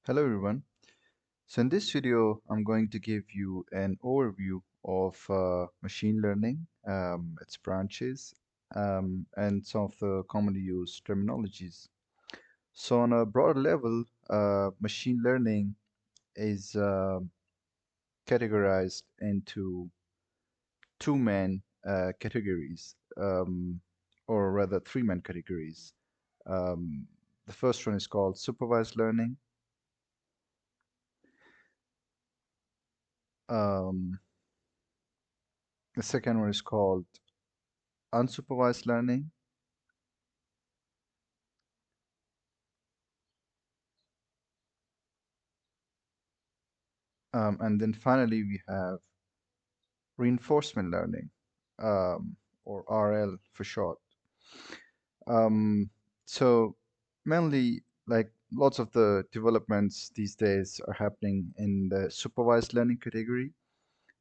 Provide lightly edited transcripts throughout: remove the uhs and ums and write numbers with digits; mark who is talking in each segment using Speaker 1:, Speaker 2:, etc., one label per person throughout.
Speaker 1: Hello everyone. So in this video, I'm going to give you an overview of machine learning, its branches, and some of the commonly used terminologies. So on a broader level, machine learning is categorized into two main categories, or rather three main categories. Um, the first one is called supervised learning. Um, the second one is called unsupervised learning. And then finally, we have reinforcement learning, um, or RL for short. Um, so mainly, like lots of the developments these days are happening in the supervised learning category.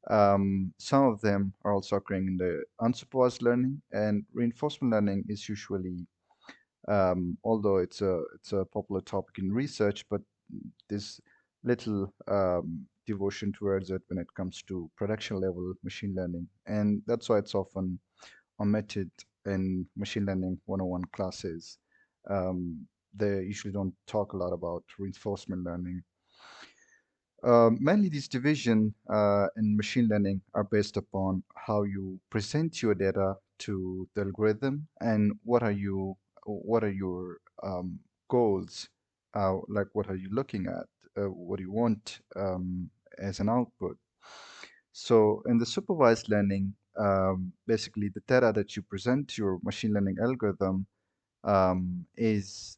Speaker 1: Some of them are also occurring in the unsupervised learning, and reinforcement learning is usually, although it's a popular topic in research, but there's little devotion towards it when it comes to production level machine learning, and that's why it's often omitted in machine learning 101 classes. They usually don't talk a lot about reinforcement learning. Mainly these division in machine learning are based upon how you present your data to the algorithm and what are your goals, like what are you looking at, what do you want as an output. So in the supervised learning, basically the data that you present to your machine learning algorithm is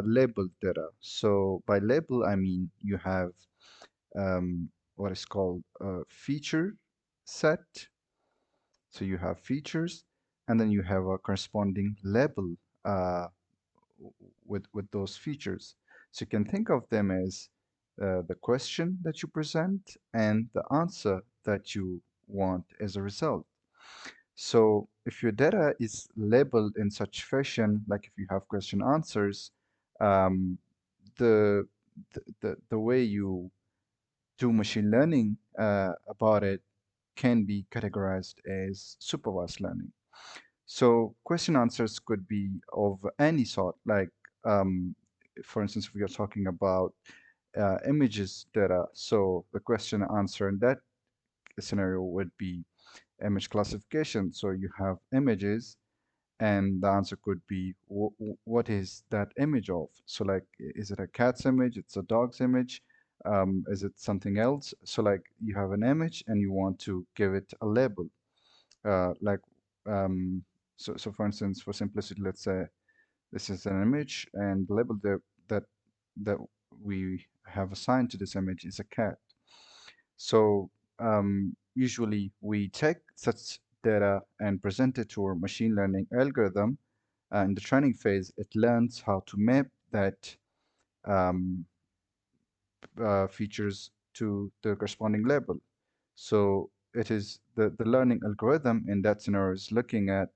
Speaker 1: labeled data. So by label, I mean you have what is called a feature set. So you have features, and then you have a corresponding label uh, with those features. So you can think of them as the question that you present and the answer that you want as a result. So if your data is labeled in such fashion, like if you have question answers, um, the, the way you do machine learning about it can be categorized as supervised learning. So question answers could be of any sort, like for instance, if we are talking about images data, so the question answer in that scenario would be image classification. So you have images and the answer could be what is that image of? So like, is it a cat's image? It's a dog's image? Is it something else? So like you have an image and you want to give it a label. Like, um, so for instance, for simplicity, let's say this is an image and the label that that we have assigned to this image is a cat. So usually we take such data and present it to our machine learning algorithm. In the training phase, it learns how to map that um, features to the corresponding label. So it is the learning algorithm in that scenario is looking at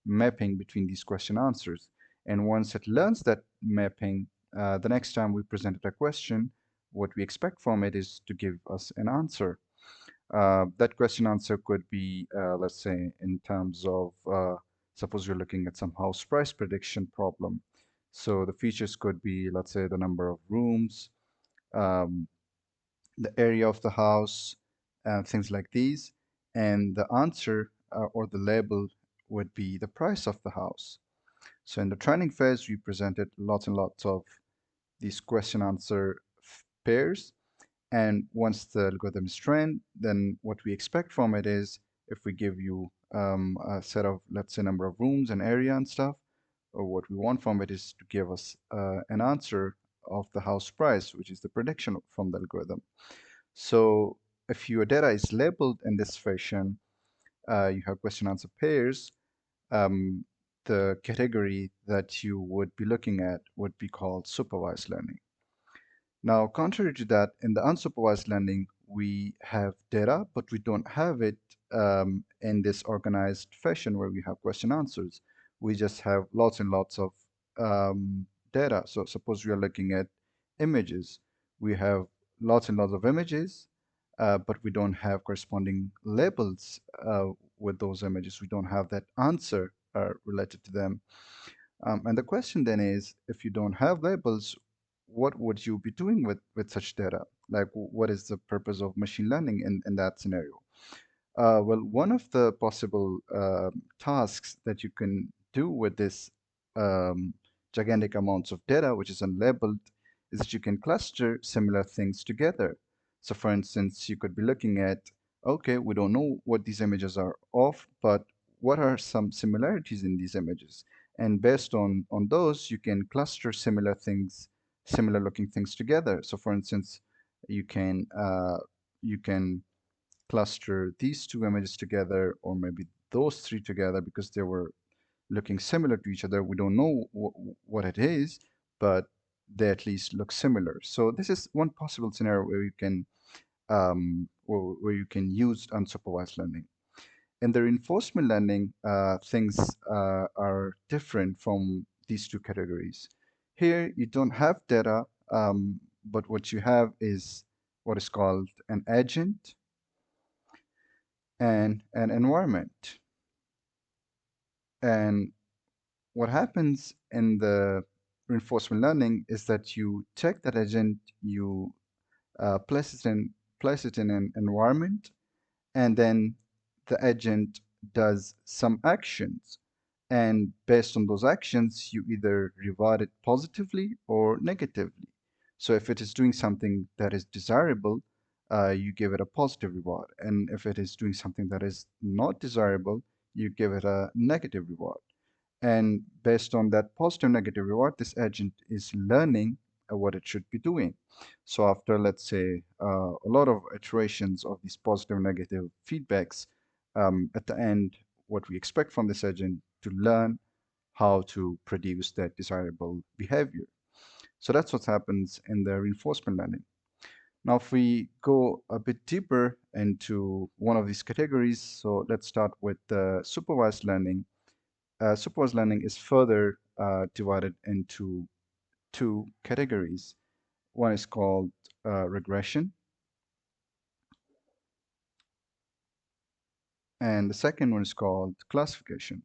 Speaker 1: mapping between these question answers. And once it learns that mapping, the next time we present it a question, what we expect from it is to give us an answer. That question answer could be, let's say, in terms of, suppose you're looking at some house price prediction problem. So the features could be, let's say, the number of rooms, um, the area of the house, things like these. And the answer or the label would be the price of the house. So in the training phase, we presented lots and lots of these question answer pairs. And once the algorithm is trained, then what we expect from it is if we give you a set of, let's say, number of rooms and area and stuff, or what we want from it is to give us an answer of the house price, which is the prediction from the algorithm. So if your data is labeled in this fashion, you have question answer pairs, um, the category that you would be looking at would be called supervised learning. Now, contrary to that, in the unsupervised learning, we have data, but we don't have it in this organized fashion where we have question answers. We just have lots and lots of data. So suppose we are looking at images. We have lots and lots of images, but we don't have corresponding labels with those images. We don't have that answer related to them. And the question then is, if you don't have labels, what would you be doing with such data? Like, what is the purpose of machine learning in that scenario? Well, one of the possible tasks that you can do with this um, gigantic amounts of data, which is unlabeled, is that you can cluster similar things together. So for instance, you could be looking at, okay, we don't know what these images are of, but what are some similarities in these images? And based on those, you can cluster similar things, similar looking things together. So for instance, you can cluster these two images together, or maybe those three together, because they were looking similar to each other. We don't know what it is, but they at least look similar. So this is one possible scenario where you can where you can use unsupervised learning. In the reinforcement learning, things are different from these two categories. Here, you don't have data, but what you have is what is called an agent and an environment. And what happens in the reinforcement learning is that you take that agent, you place it in an environment, and then the agent does some actions. And based on those actions, you either reward it positively or negatively. So if it is doing something that is desirable, you give it a positive reward. And if it is doing something that is not desirable, you give it a negative reward. And based on that positive negative reward, this agent is learning what it should be doing. So after, let's say, a lot of iterations of these positive negative feedbacks, at the end, what we expect from this agent to learn how to produce that desirable behavior. So that's what happens in the reinforcement learning. Now, if we go a bit deeper into one of these categories, so let's start with supervised learning. Supervised learning is further divided into two categories. One is called regression, and the second one is called classification.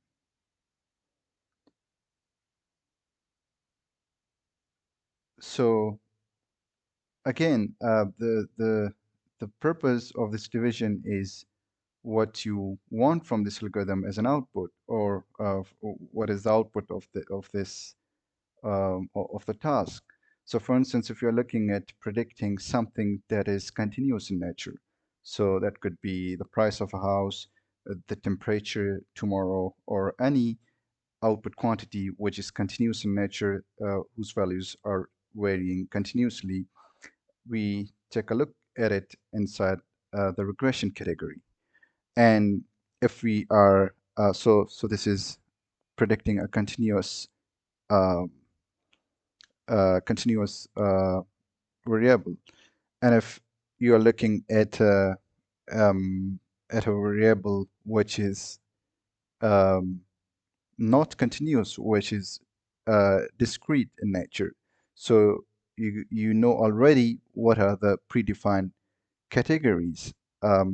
Speaker 1: So again, the purpose of this division is what you want from this algorithm as an output, or what is the output of this of the task. So for instance, if you're looking at predicting something that is continuous in nature, so that could be the price of a house, the temperature tomorrow, or any output quantity which is continuous in nature, whose values are varying continuously, we take a look at it inside the regression category. And if we are, so this is predicting a uh, continuous variable. And if you are looking um, at a variable which is um, not continuous, which is discrete in nature, so you know already what are the predefined categories.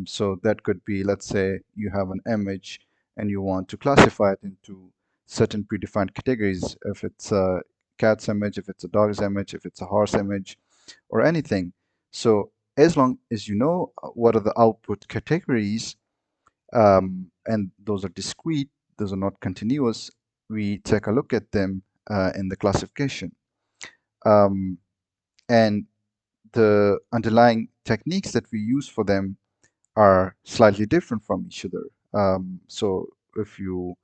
Speaker 1: So that could be, let's say, you have an image and you want to classify it into certain predefined categories. If it's a cat's image, if it's a dog's image, if it's a horse image, or anything. So as long as you know what are the output categories, and those are discrete, those are not continuous, we take a look at them in the classification. Um, and the underlying techniques that we use for them are slightly different from each other. So if you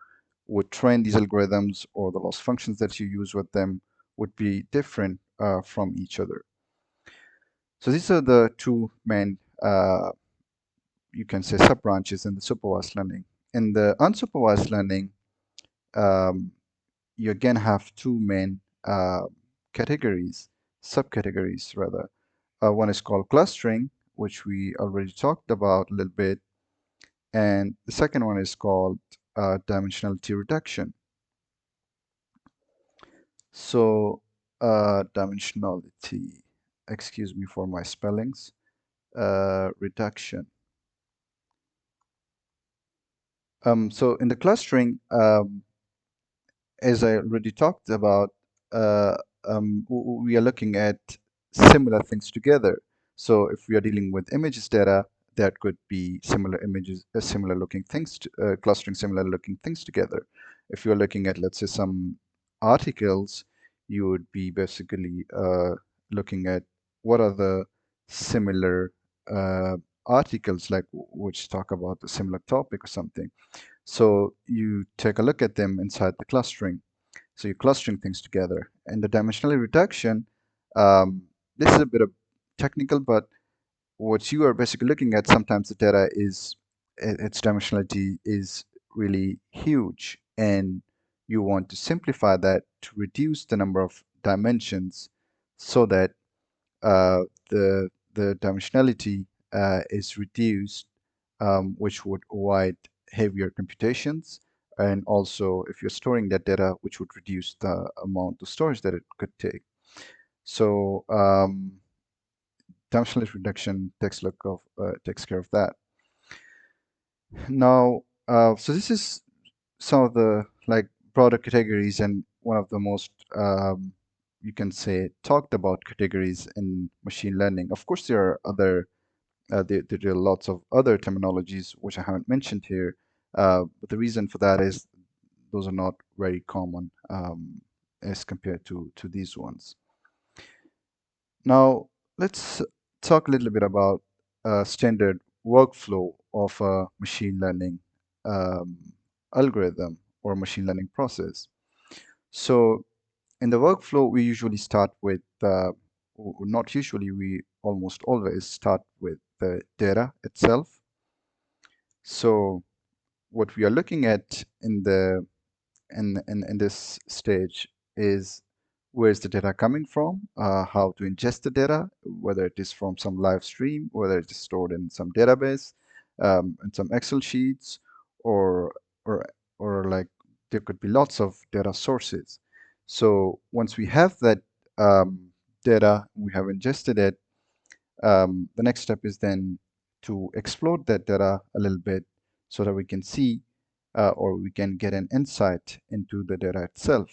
Speaker 1: would train these algorithms, or the loss functions that you use with them would be different from each other. So these are the two main, you can say, sub-branches in the supervised learning. In the unsupervised learning, um, you again have two main categories, subcategories rather. One is called clustering, which we already talked about a little bit, and the second one is called dimensionality reduction. So dimensionality. excuse me for my spellings, reduction. So in the clustering, as I already talked about, uh, we are looking at similar things together. So if we are dealing with images data, that could be similar images, similar looking things, clustering similar looking things together. If you're looking at, let's say, some articles, you would be basically looking at what are the similar articles, like which talk about a similar topic or something. So you take a look at them inside the clustering. So you're clustering things together. And the dimensional reduction, this is a bit of technical, but what you are basically looking at, sometimes the data is, its dimensionality is really huge. And you want to simplify that to reduce the number of dimensions so that uh, the dimensionality is reduced, which would avoid heavier computations. And also, if you're storing that data, which would reduce the amount of storage that it could take. So dimensionality reduction takes care of that. Now, so this is some of the like broader categories and one of the most you can say talked about categories in machine learning. Of course, there are other there are lots of other terminologies which I haven't mentioned here, but the reason for that is those are not very common as compared to these ones. Now, let's talk a little bit about standard workflow of a machine learning um, algorithm or machine learning process. So in the workflow, we usually start with, not usually, we almost always start with the data itself. So what we are looking at in this stage is where's the data coming from, how to ingest the data, whether it is from some live stream, whether it is stored in some database, in some Excel sheets, or or or like there could be lots of data sources. So once we have that data, we have ingested it, the next step is then to explore that data a little bit so that we can see or we can get an insight into the data itself.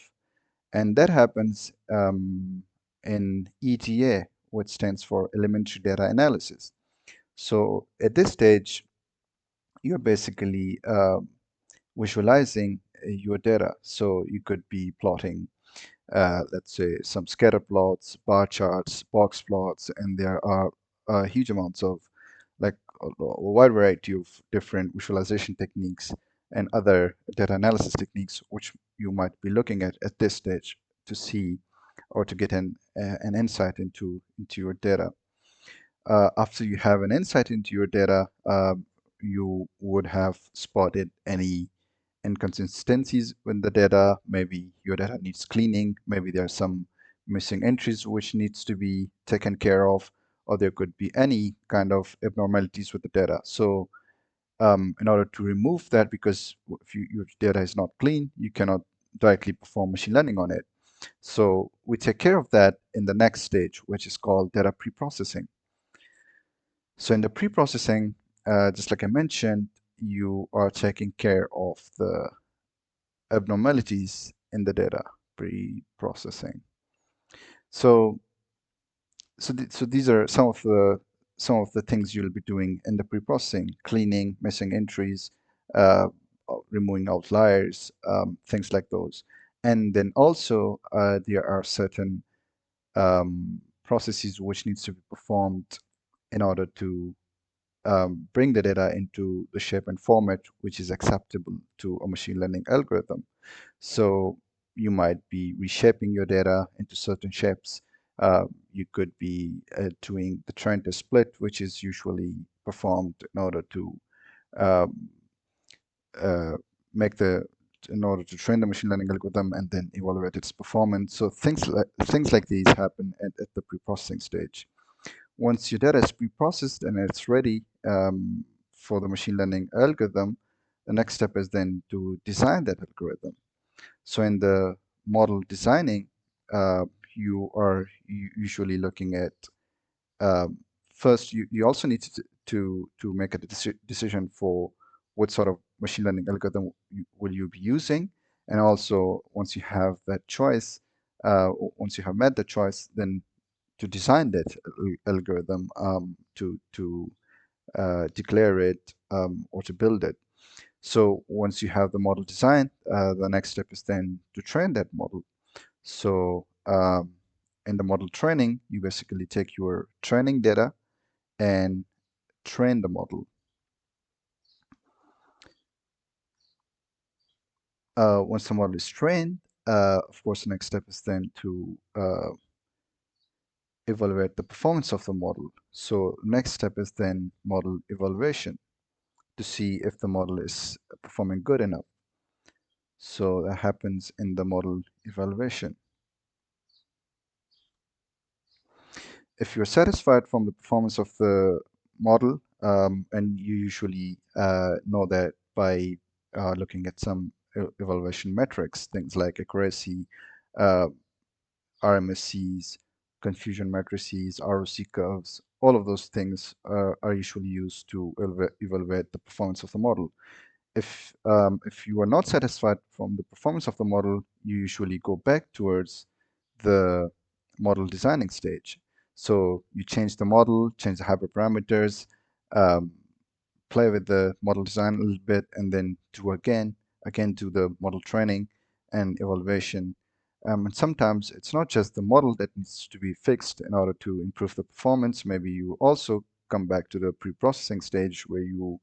Speaker 1: And that happens in EDA, which stands for Elementary Data Analysis. So at this stage, you're basically visualizing your data. So you could be plotting, let's say, some scatter plots, bar charts, box plots, and there are huge amounts of like a wide variety of different visualization techniques and other data analysis techniques which you might be looking at this stage to see or to get an insight into your data. After you have an insight into your data, you would have spotted any inconsistencies with the data. Maybe your data needs cleaning. Maybe there are some missing entries which needs to be taken care of, or there could be any kind of abnormalities with the data. So in order to remove that, because if your data is not clean, you cannot directly perform machine learning on it. So we take care of that in the next stage, which is called data preprocessing. So in the preprocessing, just like I mentioned, you are taking care of the abnormalities in the data pre-processing. So, so these are some of the things you'll be doing in the pre-processing: cleaning, missing entries, uh, removing outliers, things like those. And then also there are certain processes which needs to be performed in order to bring the data into the shape and format which is acceptable to a machine learning algorithm. So you might be reshaping your data into certain shapes. You could be doing the train to split, which is usually performed in order to um, uh, make the in order to train the machine learning algorithm and then evaluate its performance. So things like these happen at the pre-processing stage. Once your data is pre-processed and it's ready for the machine learning algorithm, the next step is then to design that algorithm. So in the model designing, you are usually looking at um, first you also need to make a decision for what sort of machine learning algorithm will you be using, and also once you have that choice, once you have made the choice, then to design that algorithm, to declare it, or to build it. So once you have the model designed, the next step is then to train that model. So in the model training, you basically take your training data and train the model. Once the model is trained, of course, the next step is then to evaluate the performance of the model. So next step is then model evaluation to see if the model is performing good enough. So that happens in the model evaluation. If you're satisfied from the performance of the model, and you usually know that by looking at some evaluation metrics, things like accuracy, uh, RMSCs, confusion matrices, ROC curves, all of those things are usually used to evaluate the performance of the model. If you are not satisfied from the performance of the model, you usually go back towards the model designing stage. So you change the model, change the hyperparameters, um, play with the model design a little bit, and then do again do the model training and evaluation. And sometimes it's not just the model that needs to be fixed in order to improve the performance. Maybe you also come back to the pre-processing stage where you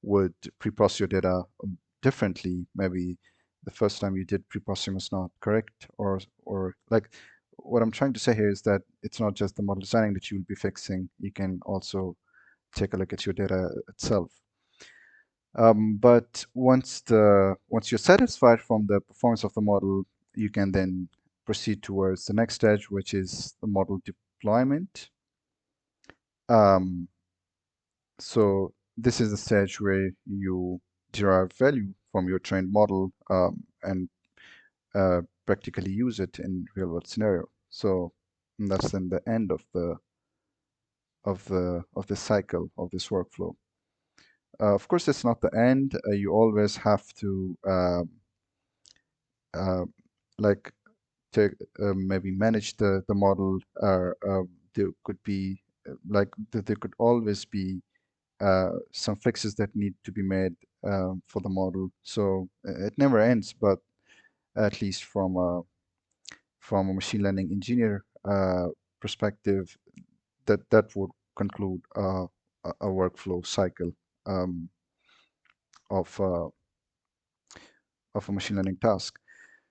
Speaker 1: would pre-process your data differently. Maybe the first time you did pre-processing was not correct, or like what I'm trying to say here is that it's not just the model designing that you will be fixing. You can also take a look at your data itself. But once you're satisfied from the performance of the model, you can then proceed towards the next stage, which is the model deployment. Um, so this is the stage where you derive value from your trained model, and practically use it in real world scenario. So that's then the end of the cycle of this workflow. Of course, it's not the end. You always have to uh, like to maybe manage the model, or there could be there could always be some fixes that need to be made for the model. So it never ends, but at least from a machine learning engineer perspective, that would conclude a workflow cycle um, of of a machine learning task.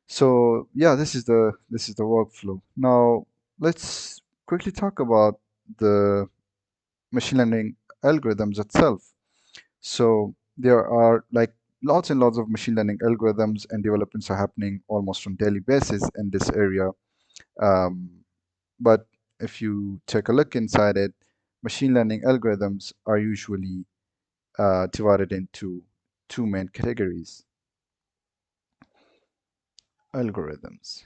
Speaker 1: So yeah, this is the workflow. Now let's quickly talk about the machine learning algorithms itself. So there are like lots and lots of machine learning algorithms, and developments are happening almost on daily basis in this area. Um, but if you take a look inside it, machine learning algorithms are usually divided into two main categories: algorithms.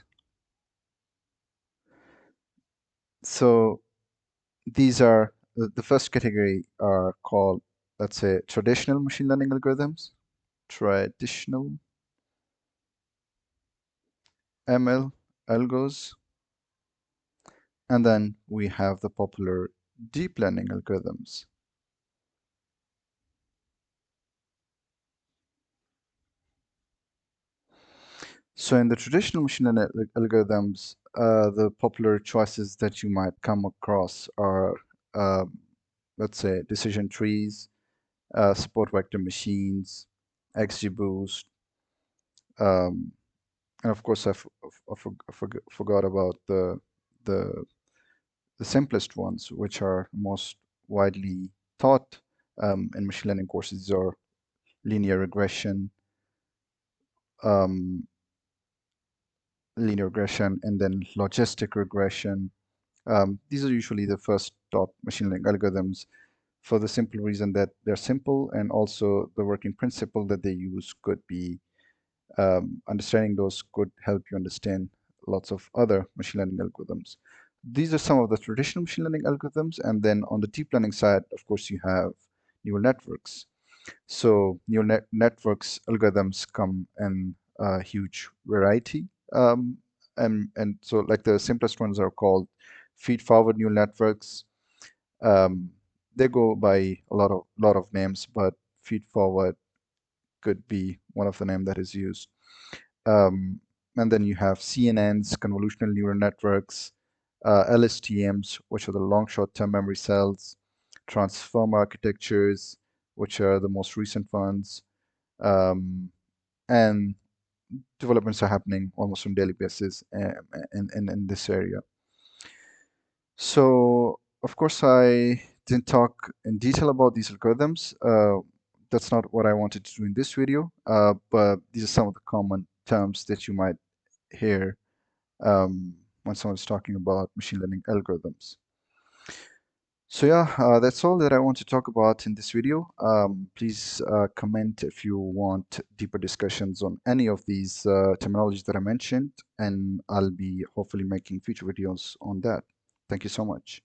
Speaker 1: So these are the first category are called, let's say, traditional machine learning algorithms, traditional ML algos, and then we have the popular deep learning algorithms. So in the traditional machine learning algorithms, the popular choices that you might come across are, uh, let's say, decision trees, support vector machines, XGBoost, um, and of course, forgot about the the simplest ones, which are most widely taught in machine learning courses, are linear regression, um, and then logistic regression. These are usually the first taught machine learning algorithms for the simple reason that they're simple, and also the working principle that they use could be understanding those could help you understand lots of other machine learning algorithms. these are some of the traditional machine learning algorithms. And then on the deep learning side, of course, you have neural networks. So networks algorithms come in a huge variety. And so like the simplest ones are called feed-forward neural networks. Um, they go by a lot of names, but feed-forward could be one of the names that is used. Um, and then you have CNNs, convolutional neural networks, LSTMs, which are the long short-term memory cells, transformer architectures, which are the most recent ones, and developments are happening almost on a daily basis in this area. So, of course, I didn't talk in detail about these algorithms. That's not what I wanted to do in this video, but these are some of the common terms that you might hear when someone's talking about machine learning algorithms. So yeah, that's all that I want to talk about in this video. Please comment if you want deeper discussions on any of these terminologies that I mentioned, and I'll be hopefully making future videos on that. Thank you so much.